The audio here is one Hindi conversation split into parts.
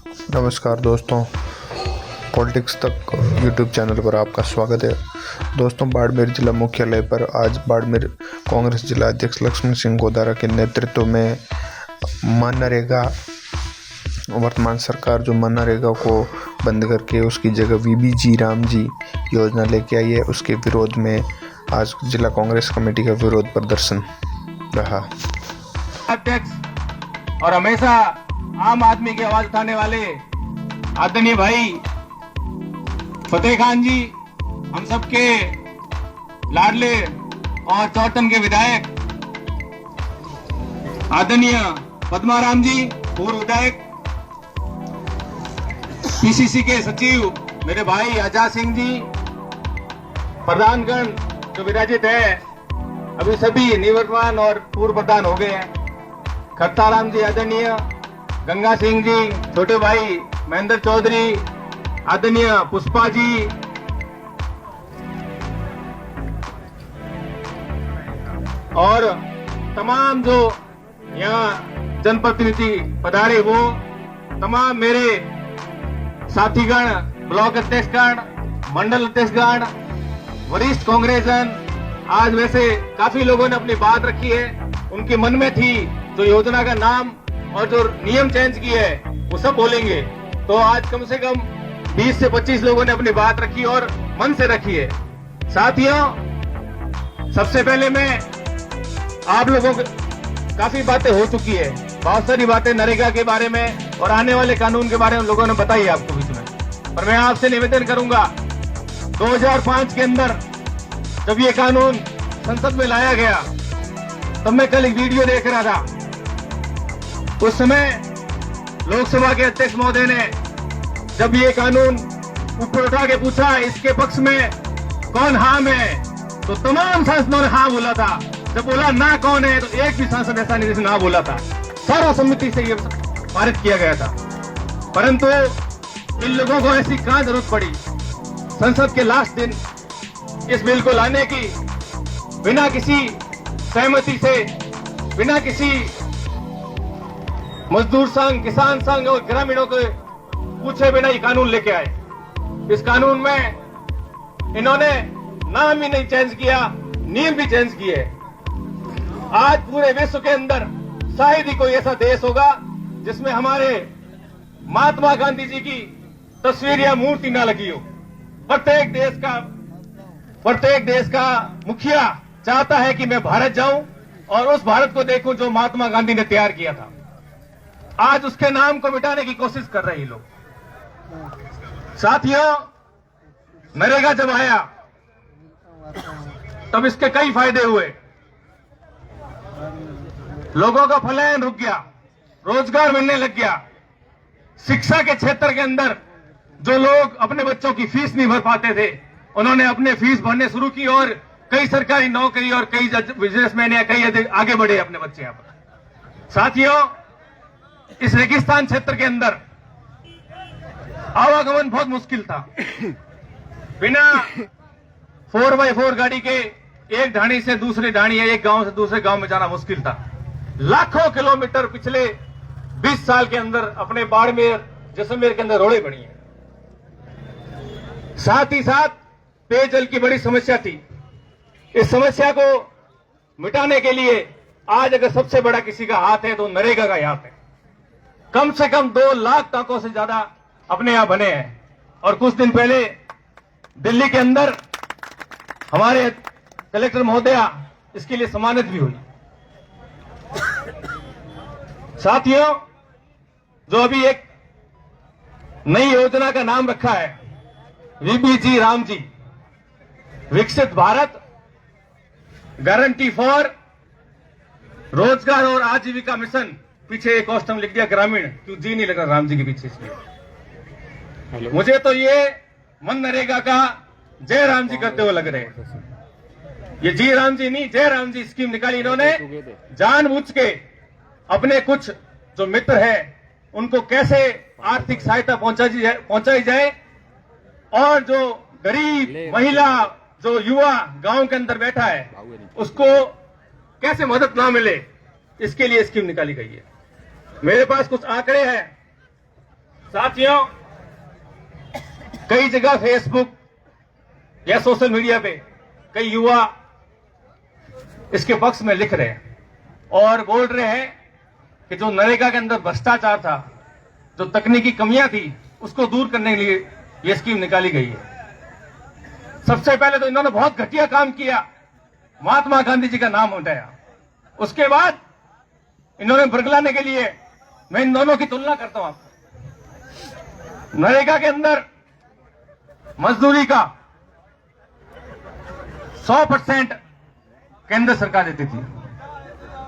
नमस्कार दोस्तों, पॉलिटिक्स तक यूट्यूब चैनल पर आपका स्वागत है। दोस्तों, बाड़मेर जिला मुख्यालय पर आज बाड़मेर कांग्रेस जिला अध्यक्ष लक्ष्मण सिंह गोदारा के नेतृत्व में मनरेगा वर्तमान सरकार जो मनरेगा को बंद करके उसकी जगह वीबीजी रामजी योजना लेके आई है, उसके विरोध में आज जिला कांग्रेस कमेटी का विरोध प्रदर्शन रहा। अध्यक्ष और हमेशा आम आदमी की आवाज उठाने वाले आदरणीय भाई फतेह खान जी, हम सबके लाडले और चौटन के विधायक आदरणीय पद्माराम जी, पूर्व विधायक, पीसीसी के सचिव मेरे भाई आजाद सिंह जी, प्रधानगण जो विराजित है, अभी सभी निवर्तमान और पूर्व प्रधान हो गए हैं, खट्टाराम जी आदरणीय, गंगा सिंह जी, छोटे भाई महेंद्र चौधरी, आदरणीय पुष्पा जी, और तमाम जो यहाँ जनप्रतिनिधि पधारे, वो तमाम मेरे साथीगण, ब्लॉक अध्यक्षगण, मंडल अध्यक्षगण, वरिष्ठ कांग्रेसजन, आज वैसे काफी लोगों ने अपनी बात रखी है, उनके मन में थी जो योजना का नाम और जो नियम चेंज किए है वो सब बोलेंगे। तो आज कम से कम 20 से 25 लोगों ने अपनी बात रखी और मन से रखी है। साथियों, सबसे पहले मैं आप लोगों को काफी बातें हो चुकी है, बहुत सारी बातें नरेगा के बारे में और आने वाले कानून के बारे में लोगों ने बताई आपको बीच में, पर मैं आपसे निवेदन करूंगा, 2005 के अंदर जब ये कानून संसद में लाया गया, तब मैं कल एक वीडियो देख रहा था। उस समय लोकसभा के अध्यक्ष महोदय ने जब ये कानून ऊपर उठा के पूछा इसके पक्ष में कौन हाँ में, तो तमाम सांसदों ने हाँ बोला था। जब बोला ना कौन है, तो एक भी सांसद ऐसा नहीं जिसने ना बोला था। सर्वसम्मति से ये पारित किया गया था। परंतु इन लोगों को ऐसी कहां जरूरत पड़ी संसद के लास्ट दिन इस बिल को लाने की, बिना किसी सहमति से, बिना किसी मजदूर संघ, किसान संघ और ग्रामीणों को पूछे बिना ये कानून लेके आए। इस कानून में इन्होंने नाम ही नहीं चेंज किया, नियम भी चेंज किए। आज पूरे विश्व के अंदर शायद ही कोई ऐसा देश होगा जिसमें हमारे महात्मा गांधी जी की तस्वीर या मूर्ति ना लगी हो। प्रत्येक देश का मुखिया चाहता है कि मैं भारत जाऊं और उस भारत को देखूं जो महात्मा गांधी ने तैयार किया था। आज उसके नाम को मिटाने की कोशिश कर रहे हैं लोग। साथियों, नरेगा जब आया तब इसके कई फायदे हुए। लोगों का पलायन रुक गया, रोजगार मिलने लग गया। शिक्षा के क्षेत्र के अंदर जो लोग अपने बच्चों की फीस नहीं भर पाते थे, उन्होंने अपने फीस भरने शुरू की और कई सरकारी नौकरी और कई बिजनेसमैन या कई आगे बढ़े अपने बच्चे यहां पर। साथियों, इस रेगिस्तान क्षेत्र के अंदर आवागमन बहुत मुश्किल था। बिना 4x4 गाड़ी के एक ढाणी से दूसरी ढाणी या एक गांव से दूसरे गांव में जाना मुश्किल था। लाखों किलोमीटर पिछले 20 साल के अंदर अपने बाड़मेर, जैसलमेर के अंदर रोडें बनी है। साथ ही साथ पेयजल की बड़ी समस्या थी। इस समस्या को मिटाने के लिए आज अगर सबसे बड़ा किसी का हाथ है तो नरेगा का हाथ है। कम से कम 2 लाख टांकों से ज्यादा अपने यहां बने हैं। और कुछ दिन पहले दिल्ली के अंदर हमारे कलेक्टर महोदया इसके लिए सम्मानित भी हुई। साथियों, जो अभी एक नई योजना का नाम रखा है वीबीजी रामजी, विकसित भारत गारंटी फॉर रोजगार और आजीविका मिशन, पीछे एक कॉस्टम लिख दिया ग्रामीण, क्यों जी नहीं लग रहा राम जी के पीछे इसलिए। मुझे तो ये मनरेगा का जय राम जी करते हुए लग रहे हैं। ये जी राम जी नहीं, जय राम जी स्कीम निकाली इन्होंने जानबूझ के। अपने कुछ जो मित्र हैं उनको कैसे आर्थिक सहायता पहुंचाई जाए और जो गरीब महिला, जो युवा गांव के अंदर बैठा है, उसको कैसे मदद ना मिले, इसके लिए स्कीम निकाली गई है। मेरे पास कुछ आंकड़े हैं साथियों, कई जगह फेसबुक या सोशल मीडिया पे कई युवा इसके पक्ष में लिख रहे हैं और बोल रहे हैं कि जो नरेगा के अंदर भ्रष्टाचार था, जो तकनीकी कमियां थी, उसको दूर करने के लिए ये स्कीम निकाली गई है। सबसे पहले तो इन्होंने बहुत घटिया काम किया, महात्मा गांधी जी का नाम उठाया। उसके बाद इन्होंने बरगलाने के लिए, मैं इन दोनों की तुलना करता हूं आपको। नरेगा के अंदर मजदूरी का 100% केंद्र सरकार देती थी,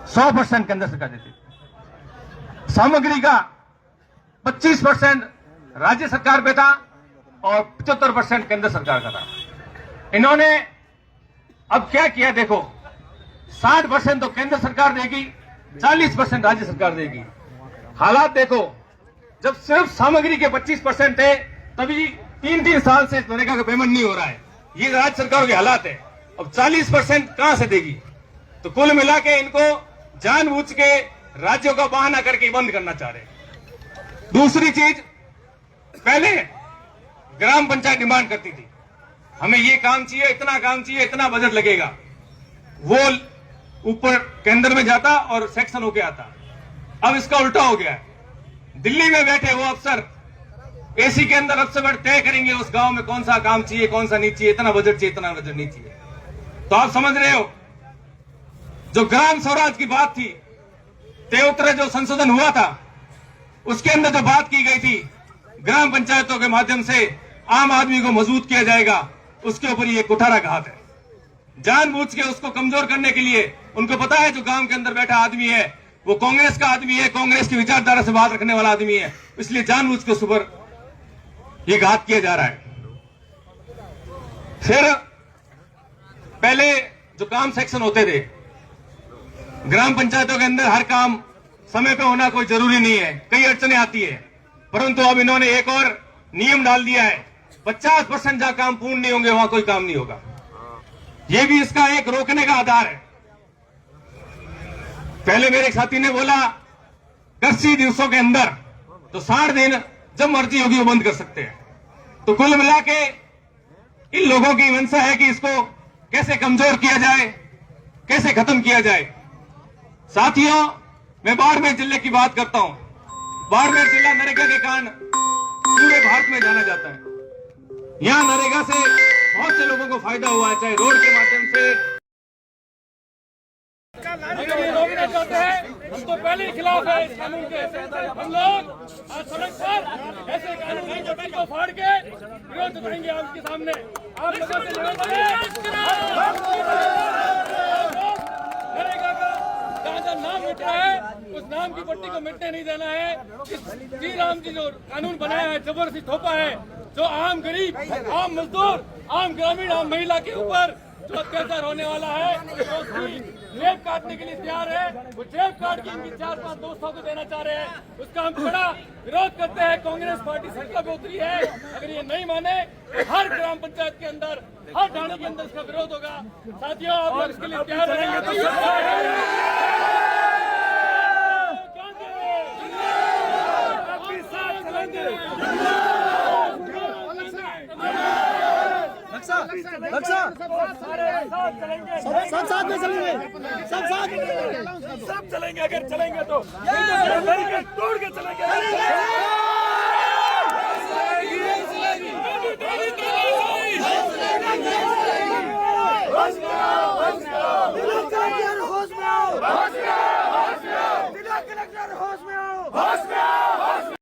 100% केंद्र सरकार देती थी। सामग्री का 25% राज्य सरकार पे था और 75% केंद्र सरकार का था। इन्होंने अब क्या किया देखो, 60% तो केंद्र सरकार देगी, 40% राज्य सरकार देगी। हालात देखो, जब सिर्फ सामग्री के 25% थे तभी 3-3 साल से नरेगा का पेमेंट नहीं हो रहा है। ये राज्य सरकारों के हालात है। अब 40% कहां से देगी? तो कुल मिला के इनको जानबूझ के राज्यों का बहाना करके बंद करना चाह रहे हैं। दूसरी चीज, पहले ग्राम पंचायत डिमांड करती थी, हमें ये काम चाहिए, इतना काम चाहिए, इतना बजट लगेगा। वो ऊपर केंद्र में जाता और सेक्शन होके आता। अब इसका उल्टा हो गया है। दिल्ली में बैठे वो अफसर एसी के अंदर अब से बढ़ तय करेंगे उस गांव में कौन सा काम चाहिए, कौन सा नहीं चाहिए, इतना बजट चाहिए, इतना बजट नहीं चाहिए। तो आप समझ रहे हो, जो ग्राम स्वराज की बात थी, तय उतरे जो संशोधन हुआ था, उसके अंदर जो बात की गई थी, ग्राम पंचायतों के माध्यम से आम आदमी को मजबूत किया जाएगा, उसके ऊपर ये कुठारा घात है। जानबूझ के उसको कमजोर करने के लिए, उनको पता है जो गांव के अंदर बैठा आदमी है वो कांग्रेस का आदमी है, कांग्रेस की विचारधारा से बात रखने वाला आदमी है, इसलिए जानबूझ के उस पर ये घात किया जा रहा है। फिर पहले जो काम सेक्शन होते थे, ग्राम पंचायतों के अंदर हर काम समय पे होना कोई जरूरी नहीं है, कई अड़चने आती है, परंतु अब इन्होंने एक और नियम डाल दिया है, 50% जहां काम पूर्ण नहीं होंगे वहां कोई काम नहीं होगा। यह भी इसका एक रोकने का आधार है। पहले मेरे साथी ने बोला 80 दिवसों के अंदर, तो 60 दिन जब मर्जी होगी वो बंद कर सकते हैं। तो कुल मिला के इन लोगों की मंशा है कि इसको कैसे कमजोर किया जाए, कैसे खत्म किया जाए। साथियों, मैं बाड़मेर जिले की बात करता हूं। बाड़मेर जिला नरेगा के कारण पूरे भारत में जाना जाता है। यहां नरेगा से बहुत से लोगों को फायदा हुआ है, चाहे रोड के माध्यम से। अगर ये रोकना चाहते हैं, हम तो पहले ही खिलाफ है इस कानून के। हम लोग आज सड़क पर ऐसे कानून की चोटी को फाड़ के विरोध करेंगे आपके सामने। आप लोगों से नरेगा का जहाँ नाम मिट रहा है, उस नाम की पट्टी को मिटने नहीं देना है। इस श्री राम जी जो कानून बनाया है, जबरदस्ती थोपा है, जो आम गरीब, आम मजदूर, आम ग्रामीण, आम महिला के ऊपर जो अत्याचार होने वाला है, तो उसकी जेब काटने के लिए तैयार है। वो जेब काट के इनकी 4-5 दोस्तों को देना चाह रहे हैं, उसका हम बड़ा विरोध करते हैं। कांग्रेस पार्टी सड़कों पे उतरी है। अगर ये नहीं माने तो हर ग्राम पंचायत के अंदर, हर ढाणी के अंदर इसका विरोध होगा। साथियों, आप लोग इसके लिए तैयार रहेंगे सब साथ में चलेंगे, सब साथ सब चलेंगे। अगर चलेंगे तो तोड़ के चलेंगे। होश में आओ,